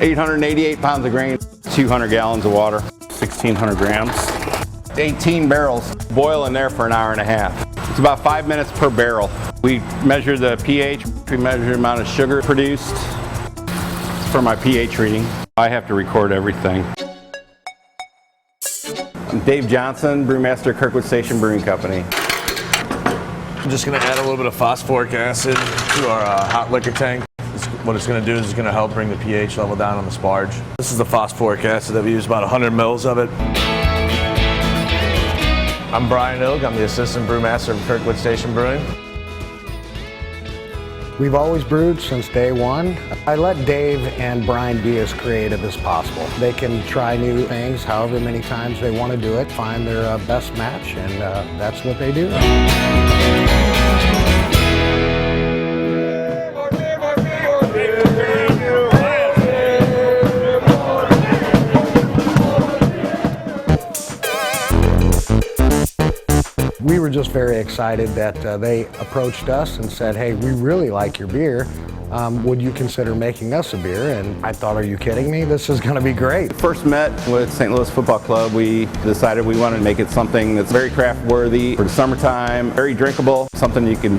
888 pounds of grain, 200 gallons of water, 1,600 grams, 18 barrels. Boil in there for an hour and a half. It's about 5 minutes per barrel. We measure the pH, we measure the amount of sugar produced. It's for my pH reading. I have to record everything. I'm Dave Johnson, Brewmaster, Kirkwood Station Brewing Company. I'm just going to add a little bit of phosphoric acid to our hot liquor tank. What it's going to do is it's going to help bring the pH level down on the sparge. This is the phosphoric acid that we use, about 100 mils of it. I'm Brian Ilg, I'm the Assistant Brewmaster of Kirkwood Station Brewing. We've always brewed since day one. I let Dave and Brian be as creative as possible. They can try new things however many times they want to do it, find their best match, and that's what they do. We were just very excited that they approached us and said, hey, we really like your beer. Would you consider making us a beer? And I thought, are you kidding me? This is going to be great. First met with St. Louis Football Club. We decided we wanted to make it something that's very craft worthy for the summertime, very drinkable, something you can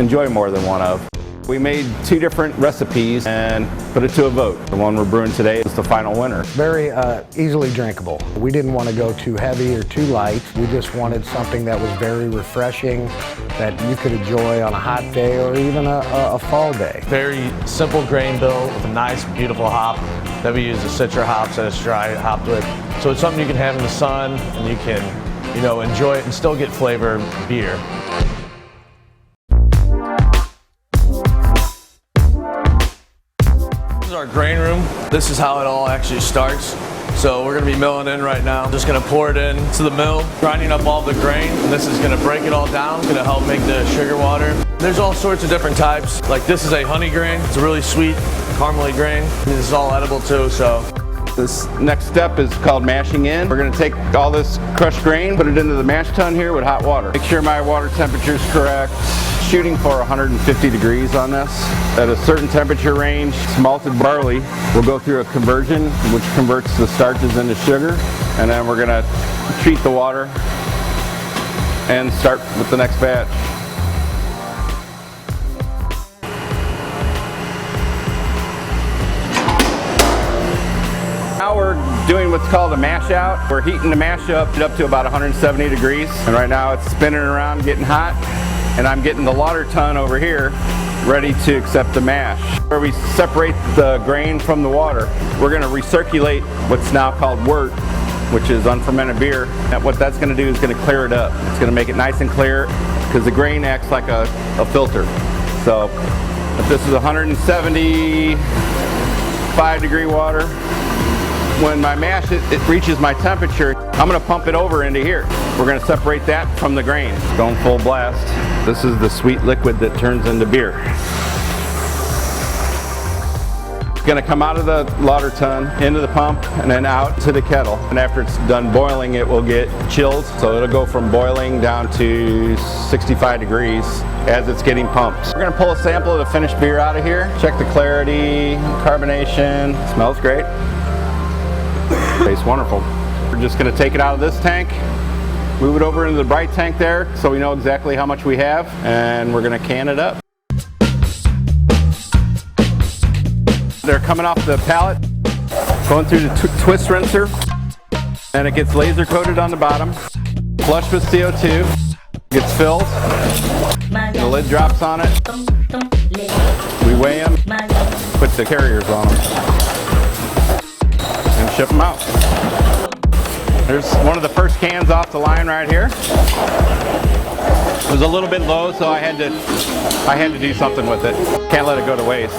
enjoy more than one of. We made 2 different recipes and put it to a vote. The one we're brewing today is the final winner. Very easily drinkable. We didn't want to go too heavy or too light. We just wanted something that was very refreshing, that you could enjoy on a hot day or even a fall day. Very simple grain bill with a nice, beautiful hop that we use the Citra hops that it's dry hopped with. So it's something you can have in the sun and you can, enjoy it and still get flavor beer. Our grain room. This is how it all actually starts. So we're going to be milling in right now. Just going to pour it in to the mill, grinding up all the grain. And this is going to break it all down. It's going to help make the sugar water. There's all sorts of different types. Like this is a honey grain. It's a really sweet caramely grain. This is all edible too. So this next step is called mashing in. We're going to take all this crushed grain, put it into the mash tun here with hot water. Make sure my water temperature is correct. Shooting for 150 degrees on this. At a certain temperature range, malted barley will go through a conversion which converts the starches into sugar, and then we're going to treat the water and start with the next batch. Now we're doing what's called a mash out. We're heating the mash up to about 170 degrees, and right now it's spinning around, getting hot. And I'm getting the water tun over here ready to accept the mash. Where we separate the grain from the water, we're going to recirculate what's now called wort, which is unfermented beer. And what that's going to do is going to clear it up. It's going to make it nice and clear because the grain acts like a filter. So if this is 175 degree water, when my mash it reaches my temperature, I'm going to pump it over into here. We're going to separate that from the grain. It's going full blast. This is the sweet liquid that turns into beer. It's going to come out of the lauter tun, into the pump, and then out to the kettle. And after it's done boiling, it will get chilled. So it'll go from boiling down to 65 degrees as it's getting pumped. We're going to pull a sample of the finished beer out of here. Check the clarity, carbonation. It smells great. Tastes wonderful. We're just going to take it out of this tank, move it over into the bright tank there so we know exactly how much we have, and we're going to can it up. They're coming off the pallet, going through the twist rinser, and it gets laser coated on the bottom, flushed with CO2, gets filled, the lid drops on it, we weigh them, put the carriers on them, and ship them out. There's one of the first cans off the line right here. It was a little bit low, so I had to do something with it. Can't let it go to waste.